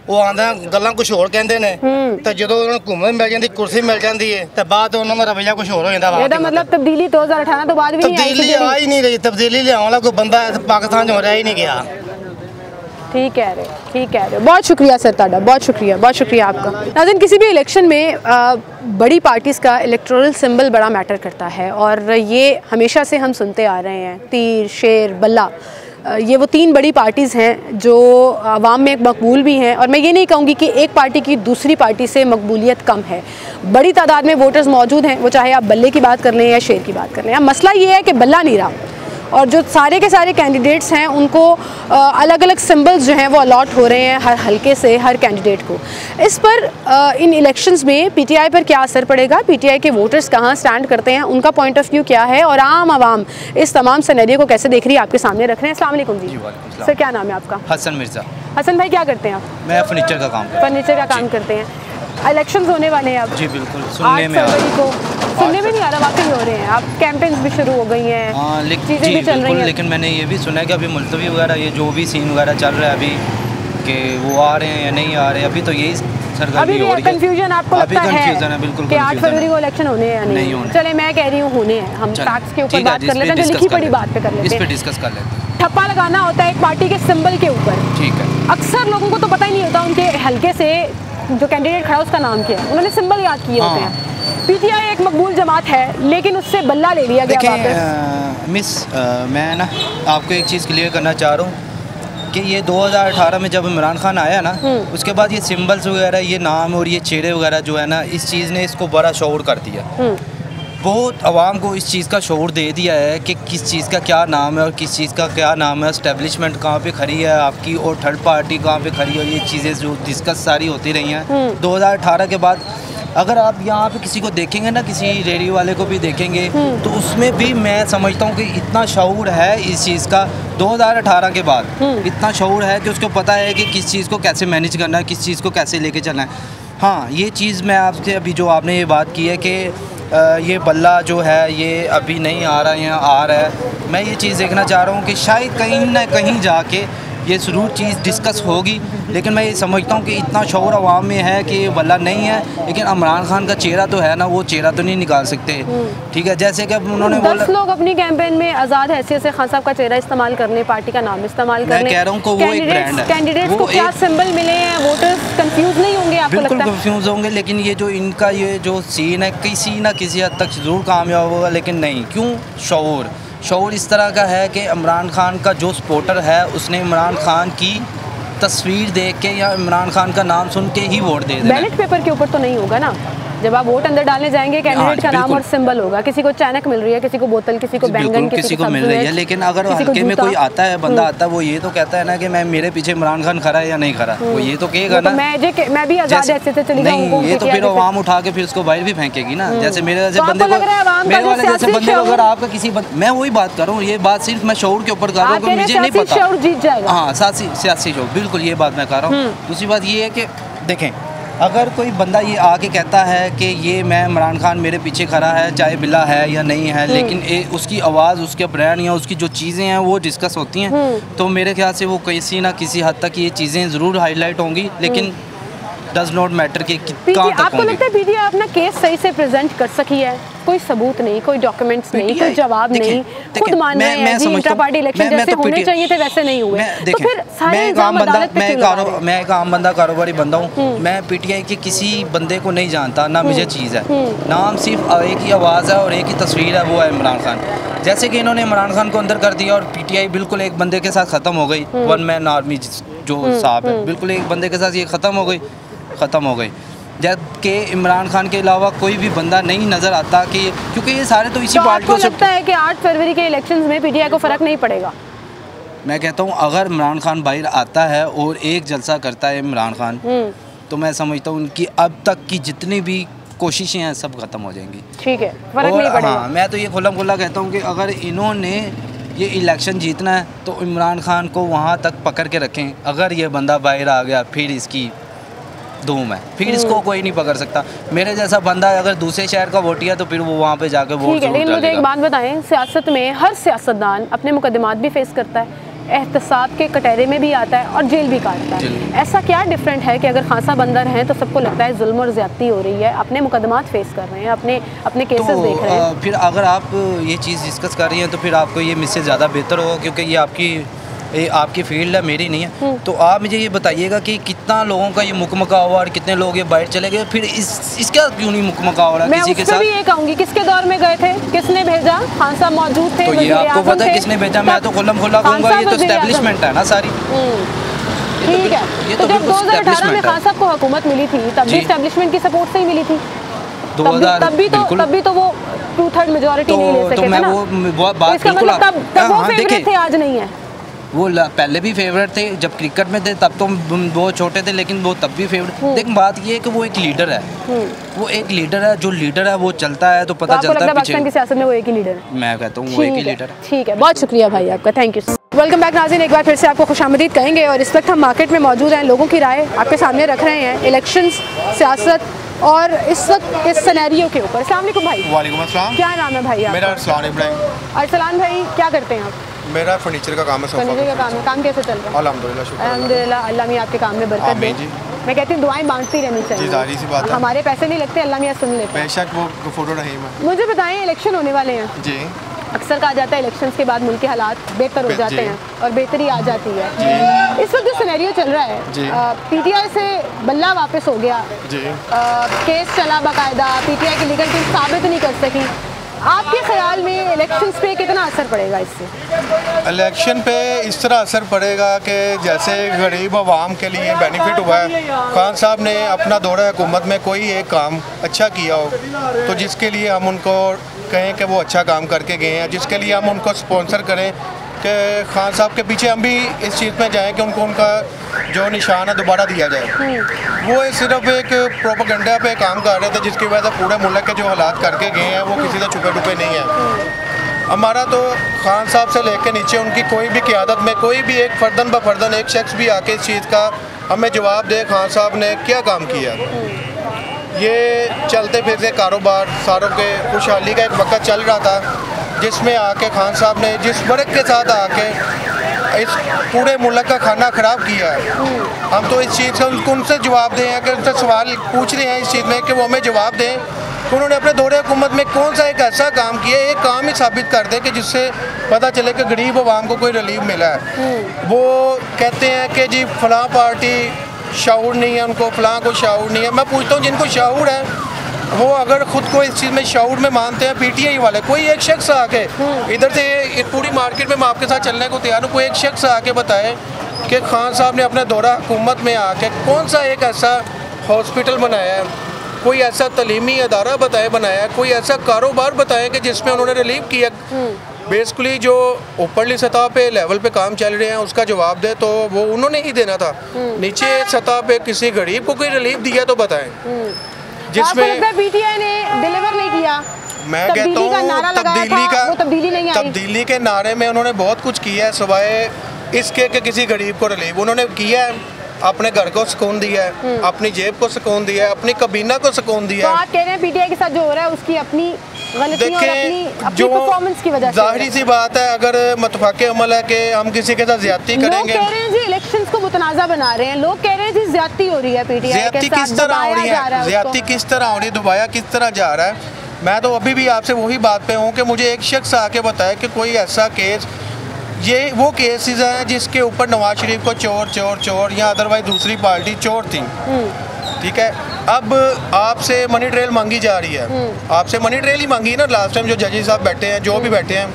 ਉਹ ਆਂਦਾ ਗੱਲਾਂ ਕੁਝ ਹੋਰ ਕਹਿੰਦੇ ਨੇ, ਤੇ ਜਦੋਂ ਉਹਨਾਂ ਨੂੰ ਘੁੰਮਣ ਮਿਲ ਜਾਂਦੀ, ਕੁਰਸੀ ਮਿਲ ਜਾਂਦੀ ਹੈ, ਤੇ ਬਾਅਦ ਉਹਨਾਂ ਦਾ ਰਵੱਈਆ ਕੁਝ ਹੋਰ ਹੋ ਜਾਂਦਾ ਵਾ। ਇਹਦਾ ਮਤਲਬ ਤਬਦੀਲੀ 2018 ਤੋਂ ਬਾਅਦ ਵੀ ਨਹੀਂ ਆਈ? ਤਬਦੀਲੀ ਆ ਹੀ ਨਹੀਂ ਰਹੀ, ਤਬਦੀਲੀ ਲਿਆਉਣ ਵਾਲਾ ਕੋਈ ਬੰਦਾ ਪਾਕਿस्तान 'ਚ ਰਹਿ ਹੀ नहीं गया। ठीक कह रहे, ठीक कह रहे। बहुत शुक्रिया सर ताड़ा, बहुत शुक्रिया आपका। नाज़रीन, किसी भी इलेक्शन में बड़ी पार्टीज़ का इलेक्टोरल सिंबल बड़ा मैटर करता है, और ये हमेशा से हम सुनते आ रहे हैं। तीर, शेर, बल्ला, ये वो 3 बड़ी पार्टीज़ हैं जो आवाम में मकबूल भी हैं, और मैं ये नहीं कहूँगी कि एक पार्टी की दूसरी पार्टी से मकबूलियत कम है। बड़ी तादाद में वोटर्स मौजूद हैं, वो चाहे आप बल्ले की बात कर लें या शेर की बात कर लें। अब मसला ये है कि बल्ला नहीं रहा, और जो सारे के सारे कैंडिडेट्स हैं उनको अलग अलग सिंबल्स जो हैं वो अलॉट हो रहे हैं हर हलके से, हर कैंडिडेट को। इस पर इन इलेक्शंस में पीटीआई पर क्या असर पड़ेगा, पीटीआई के वोटर्स कहाँ स्टैंड करते हैं, उनका पॉइंट ऑफ व्यू क्या है, और आम आवाम इस तमाम सिनेरियो को कैसे देख रही है, आपके सामने रख रहे हैं। अस्सलाम वालेकुम जी। सर क्या नाम है आपका? हसन मिर्ज़ा। हसन भाई क्या करते हैं आप? मैं फर्नीचर का काम करते हैं। इलेक्शंस होने वाले हैं अब। जी बिल्कुल, सुनने में नहीं आ रहा, वाकई हो रहे हैं। अब कैंपेन्स भी शुरू हो गई हैं, चीज़ें भी चल रही हैं। लेकिन मैंने ये भी सुना है कि अभी मुलतवी वगैरह ये जो भी सीन वगैरह चल रहा है अभी, कि वो आ रहे हैं या नहीं आ रहे, अभी तो यही सरगर्मी हो रही है। कंफ्यूजन आपको लगता है? कंफ्यूजन है बिल्कुल कि 8 फरवरी को इलेक्शन होने हैं या नहीं होने? चले, मैं कह रही हूँ होने हैं। हम फैक्ट्स के ऊपर बात कर लेते हैं, जो लिखी पड़ी बात पे कर लेते हैं, इस पे डिस्कस कर लेते हैं। ठप्पा लगाना होता है एक पार्टी के सिंबल के ऊपर, ठीक है। अक्सर लोगों को तो पता ही नहीं होता उनके हल्के से जो कैंडिडेट खड़ा उसका नाम क्या है, उन्होंने सिंबल याद किए होते हैं। पीटीआई एक मकबूल जमात है, लेकिन उससे बल्ला ले लिया गया वापस। मिस, मैं ना आपको एक चीज़ क्लियर करना चाह रहा हूँ कि ये 2018 में जब इमरान खान आया ना, उसके बाद ये सिंबल्स वगैरह, ये नाम और ये चेहरे वगैरह जो है ना, इस चीज़ ने इसको बड़ा शऊर कर दिया। बहुत आवाम को इस चीज़ का शऊर दे दिया है कि किस चीज़ का क्या नाम है और किस चीज़ का क्या नाम है, एस्टेब्लिशमेंट कहाँ पे खड़ी है आपकी और थर्ड पार्टी कहाँ पे खड़ी है, और ये चीज़ें जो डिस्कस सारी होती रही हैं 2018 के बाद। अगर आप यहाँ पे किसी को देखेंगे ना, किसी रेडियो वाले को भी देखेंगे, तो उसमें भी मैं समझता हूँ कि इतना शऊर है इस चीज़ का 2018 के बाद, इतना शऊर है कि उसको पता है कि किस चीज़ को कैसे मैनेज करना है, किस चीज़ को कैसे लेके चलना है। हाँ, ये चीज़ मैं आपसे अभी जो आपने ये बात की है कि ये बल्ला जो है ये अभी नहीं आ रहा है या आ रहा है, मैं ये चीज़ देखना चाह रहा हूँ कि शायद कहीं ना कहीं जाके ये ज़रूर चीज़ डिस्कस होगी, लेकिन मैं ये समझता हूँ कि इतना शऊर अवाम में है कि ये बल्ला नहीं है, लेकिन इमरान खान का चेहरा तो है ना, वो चेहरा तो नहीं निकाल सकते। ठीक है, जैसे कि उन्होंने 10 लोग अपनी कैंपेन में आज़ाद हैसियत से खान साहब का चेहरा इस्तेमाल करने, पार्टी का नाम इस्तेमाल करने, मैं कह रहा हूँ कि वो एक ब्रांड है। कैंडिडेट्स को क्या सिंबल मिले हैं, वोटर्स कंफ्यूज नहीं होंगे आपको लगता है? बिल्कुल कंफ्यूज होंगे, लेकिन ये जो इनका ये जो सीन है किसी ना किसी हद तक ज़रूर कामयाब होगा, लेकिन नहीं। क्यों? शऊर इस तरह का है कि इमरान खान का जो सपोर्टर है उसने इमरान खान की तस्वीर देख के या इमरान खान का नाम सुन के ही वोट दे देना। बैलेट पेपर के ऊपर तो नहीं होगा ना, जब आप वोट अंदर डालने जाएंगे कैंडिडेट का नाम और सिंबल होगा, किसी को चानक मिल रही है, किसी को बोतल, किसी को बैंगन, किसी को मिल रही है, लेकिन अगर हल्के में कोई आता है, बंदा आता है, वो ये तो कहता है ना कि मैं मेरे पीछे इमरान खान खड़ा है या नहीं खड़ा, वो ये तो कहेगा ना मैं भी आज़ाद ऐसे से चली जाऊंगा। नहीं, ये तो फिर आवाम उठा के फिर उसको बाहर भी फेंकेगी ना। जैसे मेरे जैसे बंदे को, मेरे वाले जैसे बंदे को अगर आपका किसी मैं वही बात कर रहा हूँ, ये बात सिर्फ मैं शऊर के ऊपर कर रहा हूँ, मुझे नहीं पता शऊर जीत जाएगा। हाँ, सियासी शऊर, बिल्कुल ये बात मैं कर रहा हूँ। दूसरी बात ये है कि देखें, अगर कोई बंदा ये आके कहता है कि ये मैं इमरान खान मेरे पीछे खड़ा है, चाहे बिल्ला है या नहीं है, लेकिन उसकी आवाज़, उसके ब्रांड या उसकी जो चीज़ें हैं वो डिस्कस होती हैं, तो मेरे ख्याल से वो किसी ना किसी हद तक ये चीज़ें ज़रूर हाईलाइट होंगी, लेकिन डज नॉट मैटर कि कहाँ तक आपको लगता है पीटीआई अपना केस सही से प्रेजेंट कर सकी है? कोई सबूत नहीं, कोई डॉक्यूमेंट्स नहीं, कोई जवाब नहीं, खुद मान रहे हैं जी इंट्रा पार्टी इलेक्शन जैसे होने चाहिए थे वैसे नहीं हुए, तो फिर सारे इल्जाम अदालत पे क्यों लगा रहे हैं? मैं एक आम बंदा, कारोबारी बंदा हूँ, मैं पीटीआई के किसी बंदे को नहीं जानता, ना मुझे चीज़ है, नाम सिर्फ एक ही आवाज़ है और एक ही तस्वीर है, वो है इमरान खान। जैसे कि इन्होंने इमरान खान को अंदर कर दिया और पीटीआई बिल्कुल एक बंदे के साथ ख़त्म हो गई, वन मैन आर्मी जो साहब है, बिल्कुल एक बंदे के साथ ये ख़त्म हो गई। जबकि इमरान खान के अलावा कोई भी बंदा नहीं नज़र आता, कि क्योंकि ये सारे तो इसी पार्टी को। लगता है कि 8 फरवरी के इलेक्शंस में पीटीआई को फ़र्क नहीं पड़ेगा? मैं कहता हूँ अगर इमरान खान बाहर आता है और एक जलसा करता है इमरान खान, तो मैं समझता हूँ उनकी अब तक की जितनी भी कोशिशें हैं सब खत्म हो जाएंगी। ठीक है, फ़र्क नहीं पड़ेगा। हाँ, मैं तो ये खुल्लम खुल्ला कहता हूँ कि अगर इन्होंने ये इलेक्शन जीतना है तो इमरान खान को वहाँ तक पकड़ के रखें। अगर ये बंदा बाहर आ गया फिर इसकी धूम है, फिर इसको कोई नहीं पकड़ सकता। मेरे जैसा बंदा अगर दूसरे शहर का वोटिया तो फिर वो वहाँ पे जाकर वोट जरूर डालेगा। मुझे एक बात बताएं, सियासत में हर सियासतदान अपने मुकदमात भी फेस करता है, एहतसाब के कटहरे में भी आता है और जेल भी काटता है। ऐसा क्या डिफरेंट है कि अगर खासा बंदर हैं तो सबको लगता है जुल्म और ज्यादती हो रही है, अपने मुकदमात फेस कर रहे हैं, अपने केसेस देख रहे हैं? फिर अगर आप ये चीज़ डिस्कस कर रही हैं तो फिर आपको ये मुझसे ज़्यादा बेहतर होगा, क्योंकि ये आपकी फील्ड है, मेरी नहीं है। तो आप मुझे ये बताइएगा कि कितना लोगों का ये मुकमका हुआ और कितने लोग ये बाहर चले गए, फिर इसका क्यों नहीं मुकमका हो रहा किसी के साथ? मैं भी ये कहूँगी, किसके दौर में गए थे, किसने भेजा? खान साहब मौजूद थे, तो ये आपको पता है किसने भेजा? मैं तो खुल्लम खुल्ला कहूँगा ये तो एस्टेब्लिशमेंट है ना सारी। ठीक है, तो जब 2018 में खान साहब को हुकूमत मिली थी तब भी एस्टेब्लिशमेंट की सपोर्ट से ही मिली थी, तब भी तो वो 2/3 मेजॉरिटी नहीं ले सके थे ना। इसका मतलब तब वो फेवरेट थे, आज नहीं है। वो पहले भी फेवरेट थे, जब क्रिकेट में थे तब तो वो छोटे थे, लेकिन वो तब भी फेवरेट। लेकिन बात ये है कि वो एक लीडर है, वो एक लीडर है, जो लीडर है वो चलता है तो पता चलता है पाकिस्तान की सियासत में वो एक ही लीडर है। मैं कहता हूँ वो एक ही लीडर है। ठीक है, बहुत शुक्रिया भाई आपका, थैंक यू। वेलकम बैक नाज़रीन, एक बार फिर से आपको खुशामदीद कहेंगे और इस वक्त हम मार्केट में मौजूद हैं, लोगों की राय आपके सामने रख रहे हैं इलेक्शंस, सियासत और इस वक्त इस सिनेरियो के ऊपर। अस्सलाम वालेकुम भाई। वालेकुम अस्सलाम। क्या नाम है भाई आपका? मेरा अरसलान इब्राहिम। अरसलान भाई, क्या करते हैं आप? मेरा फर्नीचर का काम है। फर्नीचर का काम है। काम कैसे चल रहा है? अल्हम्दुलिल्लाह, शुक्र अल्हम्दुलिल्लाह, अल्लाह मियां आपके काम में बरकत दे। मैं कहती हूँ दुआएं बांटती रहनी चाहिए, जाहिर सी बात है। हमारे पैसे नहीं लगते, अल्लाह मियां सुन लेते हैं। बेशक, वो फोटो रही है। मुझे बताएं, इलेक्शन होने वाले हैं जी, अक्सर कहा जाता है इलेक्शंस के बाद मुल्क के हालात बेहतर हो जाते हैं और बेहतरी आ जाती है। इस वक्त जो सिनेरियो चल रहा है, पीटीआई से बल्ला वापस हो गया, केस चला बाकायदा, पीटीआई की लीगल टीम साबित नहीं कर सकी, आपके ख्याल में इलेक्शंस पे कितना असर पड़ेगा इससे? इलेक्शन पे इस तरह असर पड़ेगा कि जैसे गरीब आवाम के लिए बेनिफिट हुआ है, खान साहब ने अपना दौरा हुकूमत में कोई एक काम अच्छा किया हो तो जिसके लिए हम उनको कहें कि वो अच्छा काम करके गए हैं, जिसके लिए हम उनको स्पॉन्सर करें कि खान साहब के पीछे हम भी इस चीज़ में जाएं कि उनको उनका जो निशान है दोबारा दिया जाए। वो सिर्फ एक प्रोपेगेंडा पे काम कर रहे थे जिसकी वजह से पूरे मुल्क के जो हालात करके गए हैं वो किसी से छुपे छुपे नहीं है। हमारा तो खान साहब से लेकर नीचे उनकी कोई भी क़यादत में कोई भी एक फर्दन ब फर्दन एक शख्स भी आके इस चीज़ का हमें जवाब दे खान साहब ने क्या काम किया। ये चलते फिरते कारोबार सारों के खुशहाली का एक वक्त चल रहा था जिसमें आके खान साहब ने जिस बरक के साथ आके इस पूरे मुल्क का खाना ख़राब किया है। हम तो इस चीज़ से उनसे जवाब दें कि उनसे सवाल पूछ रहे हैं इस चीज़ में कि वो हमें जवाब दें कि उन्होंने अपने दौरे हुकूमत में कौन सा एक ऐसा काम किया, एक काम ही साबित कर दें कि जिससे पता चले कि गरीब आवाम को कोई रिलीफ मिला है। वो कहते हैं कि जी फ़लाँ पार्टी शाऊर नहीं है, उनको फ़लाँ को शाऊर नहीं है। मैं पूछता हूँ जिनको शाऊर है वो अगर ख़ुद को इस चीज़ में शाऊर में मानते हैं, पीटीआई वाले कोई एक शख्स आके इधर से पूरी मार्केट में मैं आपके साथ चलने को तैयार हूँ, कोई एक शख्स आके बताए कि खान साहब ने अपने दौरा हुकूमत में आके कौन सा एक ऐसा हॉस्पिटल बनाया है, कोई ऐसा तलीमी अदारा बनाया है, कोई ऐसा कारोबार बताएं कि जिसमें उन्होंने रिलीव किया। बेसिकली जो ऊपरली सतह पे लेवल पे काम चल रहे हैं उसका जवाब दे तो वो उन्होंने ही देना था। नीचे सतह पे किसी गरीब को कोई रिलीफ दिया तो बताएं। जिसमें पीटीआई ने डिलीवर नहीं किया। मैं कहता हूँ तब्दीली के नारे में उन्होंने बहुत कुछ किया है सिवाय इसके कि किसी गरीब को रिलीफ उन्होंने किया है। अपने घर को सुकून दिया है, अपनी जेब को सुकून दिया है, अपनी कबीना को सुकून दिया है। तो आप कह रहे हैं पीटीआई के साथ जो हो रहा है उसकी अपनी गलतियों और अपनी परफॉर्मेंस की वजह से। जाहिर सी बात है अगर मुतफाके अमल है कि हम किसी के साथ ज्यादती करेंगे। लोग कह रहे हैं जी इलेक्शंस को मुतनाज़ा बना रहे हैं, लोग कह रहे हैं जी ज्यादती हो रही है पीटीआई के साथ। किस तरह हो रही है ज्यादती, किस तरह हो रही है, दुबाया किस तरह जा रहा है। मैं तो अभी भी आपसे वही बात पे हूँ कि मुझे एक शख्स आके बताए कि कोई ऐसा केस, ये वो केसेस हैं जिसके ऊपर नवाज शरीफ को चोर चोर चोर या अदरवाइज दूसरी पार्टी चोर थी, ठीक है। अब आपसे मनी ट्रेल मांगी जा रही है, आपसे मनी ट्रेल ही मांगी ना। लास्ट टाइम जो जजेस साहब बैठे हैं, जो भी बैठे हैं,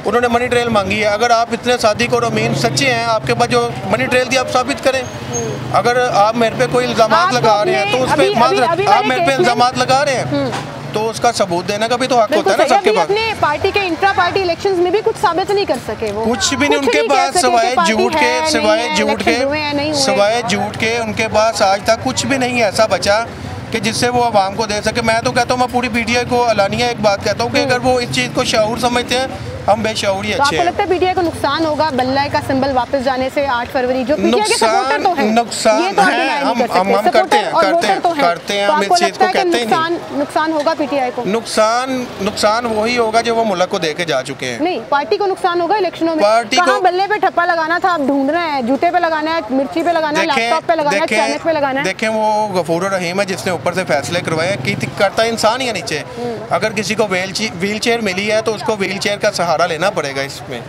उन्होंने मनी ट्रेल मांगी है। अगर आप इतने सादिक और अमीन सच्चे हैं, आपके पास जो मनी ट्रेल थी आप साबित करें। अगर आप मेरे पे कोई इल्ज़ाम लगा रहे हैं तो उस पर आप मेरे पे इल्ज़ाम लगा रहे हैं तो उसका सबूत देने का भी तो हक होता है ना सबके पास। अपने पार्टी के इंट्रा पार्टी इलेक्शंस में भी कुछ साबित नहीं कर सके, वो कुछ भी नहीं उनके पास सिवाय झूठ के उनके पास आज तक कुछ भी नहीं ऐसा बचा कि जिससे वो आवाम को दे सके। मैं तो कहता हूँ, मैं पूरी पीटीआई को अलानिया एक बात कहता हूँ कि अगर वो इस चीज़ को शऊर समझते हैं, हम बेशऊर ही अच्छे हैं। आपको लगता है पीटीआई को नुकसान होगा बल्ला का सिंबल वापस जाने से 8 फरवरी? जो पीटीआई के सपोर्टर तो हैं, नुकसान है, हम करते हैं हम इस चीज़ को कहते हैं। नुकसान होगा पीटीआई को? नुकसान वही होगा जो वो मुल्क को दे के जा चुके हैं। नहीं, पार्टी को नुकसान होगा इलेक्शनों में। कहाँ बल्ले पे ठप्पा लगाना था, आप ढूंढ रहे हैं, जूते पे लगाना है, मिर्ची पे लगाना है, लैपटॉप पे लगाना है, चैनक पे लगाना है। देखें वो गफूर रहीम है जिसने ऊपर से फैसले करवाए, करता इंसान ही है नीचे। अगर किसी को व्हील चेयर मिली है तो उसको व्हील चेयर का सहारा लेना पड़ेगा। इसमें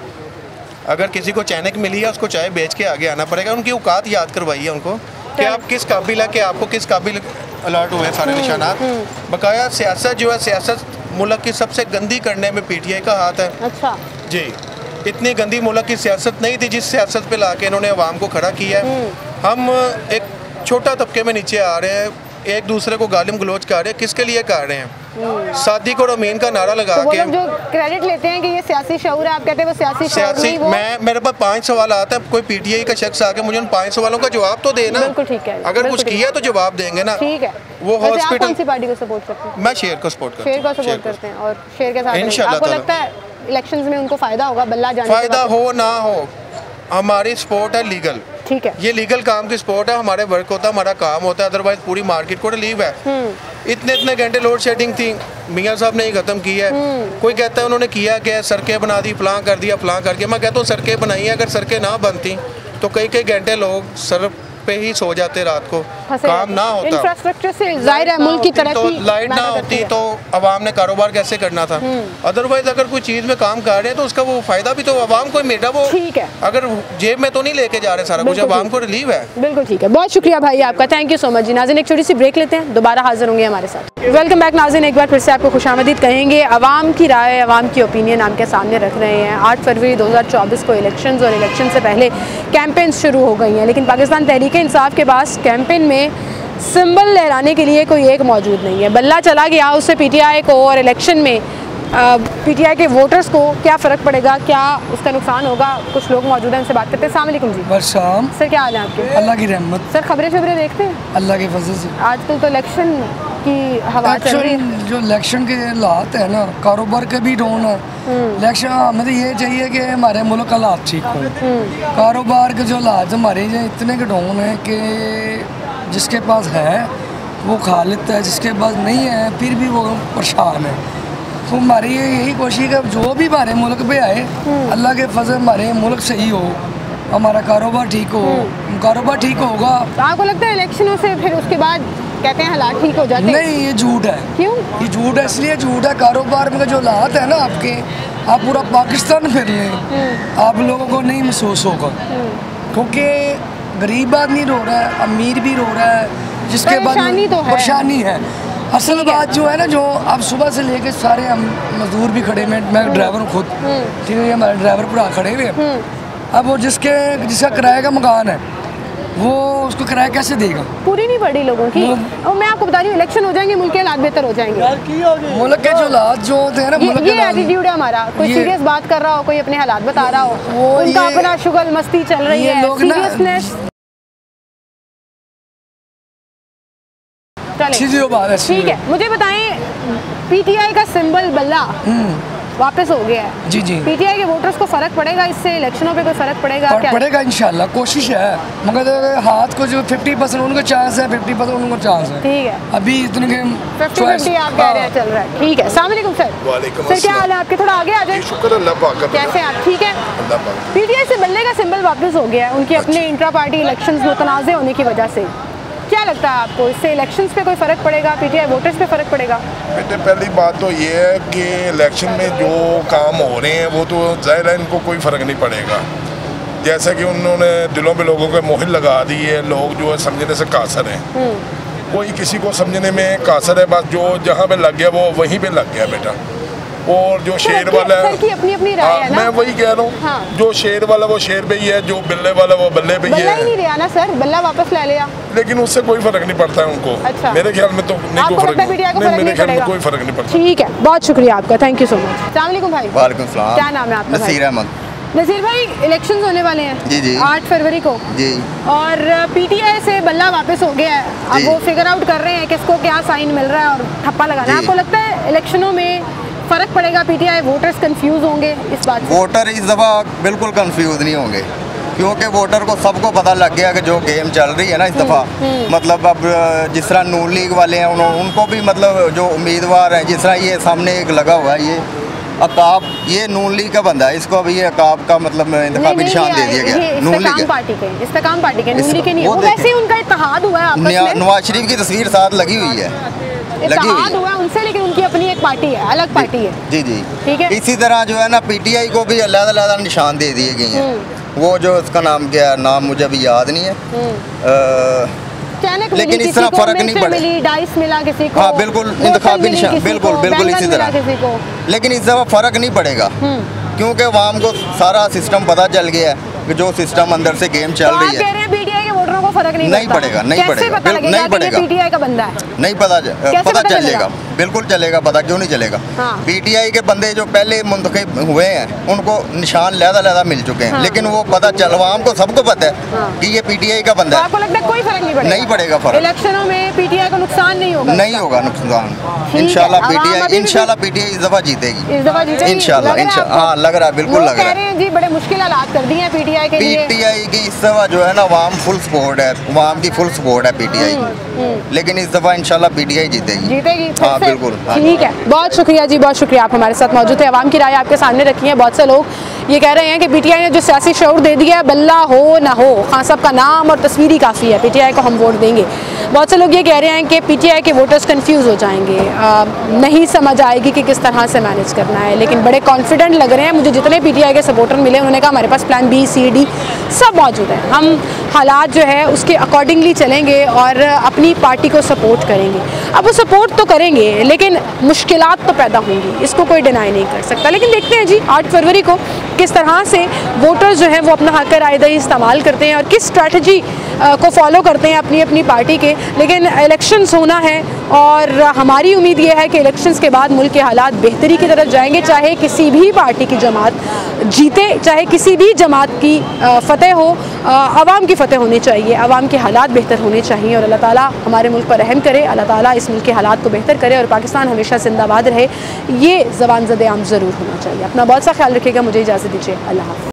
अगर किसी को चैनक मिली है उसको चाय बेच के आगे आना पड़ेगा। उनकी औकात याद करवाइए उनको कि आप किस काबिल है, कि आपको किस काबिल अलर्ट हुए सारे निशानात। बकाया सियासत जो है, सियासत मुल्क की सबसे गंदी करने में पीटीआई का हाथ है। अच्छा जी, इतनी गंदी मुल्क की सियासत नहीं थी जिस सियासत पे लाके इन्होंने अवाम को खड़ा किया है। हम एक छोटा तबके में नीचे आ रहे हैं, एक दूसरे को गालिम गलोच कर रहे हैं। किसके लिए कर रहे हैं? सादिक और अमीन का नारा लगा के जो क्रेडिट लेते हैं कि ये सियासी शऊर है, आप कहते हैं वो सियासी वो मेरे पास 5 सवाल आता है, कोई पीटीआई का शख्स आके मुझे उन 5 सवालों का जवाब तो देना। बिल्कुल ठीक है, अगर कुछ किया तो जवाब देंगे ना। ठीक है। वो हॉस्पिटल कौन सी पार्टी को सपोर्ट करते हैं? मैं शेर को सपोर्ट करता हूं। शेर को सपोर्ट करते हैं और शेर के साथ आपको लगता है इलेक्शंस में उनको फायदा होगा बल्ला जाने? फायदा हो ना हो, हमारी सपोर्ट है लीगल। ठीक है, ये लीगल काम की सपोर्ट है, हमारे वर्क होता है, हमारा काम होता है। अदरवाइज पूरी मार्केट को रिलीव है। इतने घंटे लोड शेडिंग थी, मियाँ साहब ने ही खत्म की है। कोई कहता है उन्होंने किया क्या, सड़कें बना दी, फलां कर दिया, फलां करके। मैं कहता हूँ सड़कें बनाई है, अगर सड़कें ना बनती तो कई घंटे लोग पे ही सो जाते रात को, काम ना होता, इंफ्रास्ट्रक्चर से जाहिर है मुल्क की तरक्की, तो लाइट ना होती तो अवाम ने कारोबार कैसे करना था। अदरवाइज अगर कोई चीज़ में काम कर रहे हैं तो उसका वो फायदा भी तो अवाम को मिलेगा। वो ठीक है, अगर जेब में तो नहीं लेके जा रहे सारा कुछ, अवाम को रिलीव है। बिल्कुल ठीक है, बहुत शुक्रिया भाई आपका, थैंक यू सो मच जी। नाज़रीन एक छोटी सी ब्रेक लेते हैं, दोबारा हाजिर होंगे हमारे साथ। वेलकम बैक नाज़रीन, एक बार फिर से आपको खुशामदीद कहेंगे। अवाम की राय, अवाम की ओपिनियन आपके सामने रख रहे हैं। 8 फरवरी 2024 को इलेक्शंस और इलेक्शन से पहले कैंपेन्स शुरू हो गई हैं, लेकिन पाकिस्तान तहरीक इंसाफ के पास कैंपेन में सिंबल लहराने के लिए कोई एक मौजूद नहीं है। बल्ला चला गया, उससे पीटीआई को और इलेक्शन में पीटीआई के वोटर्स को क्या फ़र्क पड़ेगा, क्या उसका नुकसान होगा? कुछ लोग मौजूद हैं, उनसे बात करते हैं। अस्सलाम वालेकुम जी। बरसाम सर, क्या हाल है आपके? अल्लाह की रहमत। सर, खबरें देखते हैं? अल्लाह के फजल से। आजकल तो इलेक्शन की हवा चल रही है। जो इलेक्शन के हालात है ना, कारोबार का भी डाउन है। इलेक्शन हमें तो ये चाहिए कि हमारे मुल्क हालात ठीक हो। कारोबार के जो हालात हमारे इतने के डाउन है कि जिसके पास है वो खा लेता है, जिसके पास नहीं है फिर भी वो परेशान है। तो हमारी यही कोशिश है कि जो भी हमारे मुल्क पे आए, अल्लाह के फजल हमारे मुल्क सही हो, हमारा कारोबार ठीक हो। कारोबार ठीक होगा तो आपको लगता है इलेक्शनों से फिर उसके बाद कहते हैं हालात ठीक हो जाते हैं? नहीं, ये झूठ है। क्यों? ये झूठ है, इसलिए झूठ है। कारोबार में जो हालात है ना आपके, आप पूरा पाकिस्तान फिर लें, आप लोगों को नहीं महसूस होगा, क्योंकि गरीब आदमी रो रहा है, अमीर भी रो रहा है, जिसके बाद परेशानी है। असल बात जो है ना, जो आप सुबह से लेके सारे हम मजदूर भी खड़े, मैं ड्राइवर हूँ खुद, ठीक है, हमारे ड्राइवर पूरा खड़े हुए हैं। अब वो जिसका किराए का मकान है वो उसको किराया कैसे देगा? पूरी नहीं पड़ी लोगों की। और मैं आपको बता रही हूँ, इलेक्शन हो जाएंगे, मुल्क के हालात बेहतर हो जाएंगे। मुल्क के जो हालात जो होते हैं ना, ये एटीट्यूड है हमारा। कोई सीरियस बात कर रहा हो, कोई अपने हालात बता रहा हो, उनका अपना शुगल मस्ती चल रही है, सीरियसनेस। ठीक है, मुझे बताएं, पीटीआई का सिंबल बल्ला वापस हो गया है जी। पीटीआई के वोटर्स को फर्क पड़ेगा इससे? इलेक्शनों पे कोई फर्क पड़ेगा? क्या पड़ेगा? इंशाल्लाह कोशिश है, मगर हाथ को जो 50% उनको चांस है, 50% उनको चांस है। ठीक है, अभी इतने 50-50 आप कह रहे हैं चल रहा है। ठीक है, अस्सलाम वालेकुम सर। सर, क्या हाल है आपके? थोड़ा आगे आ जाए। शुक्र अल्लाह पाक का। कैसे आप? ठीक है। पीटीआई से बल्ले का सिंबल वापस हो गया है, उनके अपने इंट्रा पार्टी इलेक्शंस मुतनाज़े होने की वजह से। क्या लगता है आपको, इससे इलेक्शंस पे कोई फ़र्क पड़ेगा, पीटीआई वोटर्स पे फ़र्क पड़ेगा? बेटे, पहली बात तो ये है कि इलेक्शन में जो काम हो रहे हैं वो तो ज़ाहिर है इनको कोई फ़र्क नहीं पड़ेगा। जैसे कि उन्होंने दिलों में लोगों के मोहर लगा दी है, लोग जो है समझने से कासर हैं। कोई किसी को समझने में कासर है, बस जो जहाँ पे लग गया वो वहीं पे लग गया बेटा। और जो शेर वाला है, अपनी राय है ना? मैं वही कह रहा हूँ। हाँ। जो शेर वाला वो शेर पे ही है, जो बिल्ले वाला वो बल्ले पे ही है। नहीं लिया ना सर, बल्ला वापस ले लिया, लेकिन उससे कोई फर्क नहीं पड़ता है उनको। अच्छा। मेरे ख्याल में तो नहीं, कोई फर्क नहीं, मेरे ख्याल में कोई फर्क नहीं पड़ता। ठीक है, बहुत शुक्रिया आपका, थैंक यू सो मच। अस्सलाम वालेकुम भाई। वालेकुम सलाम। क्या नाम है आपका? नसीर अहमद। नसीर भाई, इलेक्शंस होने वाले हैं जी 8 फरवरी को जी, और पीटीआई से बल्ला वापस हो गया है। अब वो फिगर आउट कर रहे हैं किसको क्या साइन मिल रहा है और ठप्पा लगाना है। आपको लगता है इलेक्शनों में फर्क पड़ेगा? पीटीआई वोटर्स कंफ्यूज होंगे इस बात से? वोटर इस दफ़ा बिल्कुल कंफ्यूज नहीं होंगे, क्योंकि वोटर को सबको पता लग गया कि जो गेम चल रही है ना इस दफ़ा, मतलब अब जिस तरह नून लीग वाले हैं उनको भी, मतलब जो उम्मीदवार हैं, जिस तरह ये सामने एक लगा हुआ है, ये अकाब, ये नून लीग का बंदा है, इसको अभी ये अकाब का मतलब इंतखाबी निशान दे दिया गया। नून लीग पार्टी के, इस्तेकाम पार्टी के, नून लीग के नहीं है। वो वैसे उनका इत्तेहाद हुआ है आपस में, नवाज शरीफ की तस्वीर साथ लगी हुई है, इत्तेहाद हुआ है उनसे, लेकिन उनकी अपनी एक पार्टी है, अलग पार्टी है। जी जी, ठीक है। इसी तरह जो है ना पीटीआई को भी अलग-अलग निशान दे दिए गए हैं। वो जो उसका नाम क्या है, नाम मुझे अभी याद नहीं है, लेकिन इस तरह फर्क नहीं पड़े। डाइस मिला किसी को, हाँ बिल्कुल, इंतखाबी निशान, बिल्कुल इसी तरह। लेकिन इस दफ़ा फर्क नहीं पड़ेगा, क्योंकि अवाम को सारा सिस्टम पता चल गया है कि जो सिस्टम अंदर से गेम चल रही है। पीटीआई के वोटरों को फर्क नहीं पड़ेगा, नहीं पड़ेगा, नहीं पड़ेगा। पीटीआई का बंदा है, नहीं पता चलेगा, बिल्कुल चलेगा, पता क्यों नहीं चलेगा। पीटीआई के बंदे जो पहले मुंतखब हुए हैं उनको निशान लहदा मिल चुके हैं, लेकिन वो पता चल, आवाम को सबको पता है कि ये पीटीआई का बंदा है। आपको लगता है कोई फर्क नहीं पड़ेगा? नहीं पड़ेगा फर्क। इलेक्शनों में पीटीआई को नुकसान नहीं होगा? नहीं होगा नुकसान, इंशाल्लाह पीटीआई इस दफा जीतेगी, इंशाल्लाह। हाँ, लग रहा है, बिल्कुल लग रहा है जी। बड़े मुश्किल हालात कर दिए हैं पीटीआई के लिए। पीटीआई की इस दफा जो है ना अवाम फुल सपोर्ट है, अवाम की फुल सपोर्ट है पीटीआई की, लेकिन इस दफा इंशाल्लाह पीटीआई जीतेगी। जीतेगी? हाँ बिल्कुल। ठीक है, बहुत शुक्रिया जी, बहुत शुक्रिया, आप हमारे साथ मौजूद थे। आवाम की राय आपके सामने रखी है। बहुत से लोग ये कह रहे हैं कि पीटीआई ने जो सियासी शऊर दे दिया है, बल्ला हो ना हो, खान साहब का नाम और तस्वीर ही काफ़ी है, पीटीआई को हम वोट देंगे। बहुत से लोग ये कह रहे हैं कि पीटीआई के वोटर्स कंफ्यूज हो जाएंगे, नहीं समझ आएगी कि किस तरह से मैनेज करना है, लेकिन बड़े कॉन्फिडेंट लग रहे हैं मुझे। जितने पीटीआई के सपोर्टर मिले उन्होंने कहा हमारे पास प्लान बी सी डी सब मौजूद है, हम हालात जो है उसके अकॉर्डिंगली चलेंगे और अपनी पार्टी को सपोर्ट करेंगे। अब वो सपोर्ट तो करेंगे लेकिन मुश्किलात तो पैदा होंगी, इसको कोई डिनाई नहीं कर सकता। लेकिन देखते हैं जी 8 फरवरी को किस तरह से वोटर्स जो हैं वो अपना हक रायदही इस्तेमाल करते हैं और किस स्ट्रैटेजी को फॉलो करते हैं अपनी अपनी पार्टी के। लेकिन इलेक्शंस होना है और हमारी उम्मीद ये है कि इलेक्शंस के बाद मुल्क के हालात बेहतरी की तरफ जाएंगे, चाहे किसी भी पार्टी की जमात जीते, चाहे किसी भी जमात की फतेह हो, आवाम की फतेह होनी चाहिए, आवाम के हालात बेहतर होने चाहिए और अल्लाह ताला हमारे मुल्क पर रहम करे, अल्लाह ताला इस मुल्क के हालात को बेहतर करे और पाकिस्तान हमेशा जिंदाबाद रहे, ये ज़बान ज़द आम ज़रूर होना चाहिए। अपना बहुत सा ख्याल रखिएगा, मुझे इजाज़त दीजिए, अल्लाह हाफ़िज़।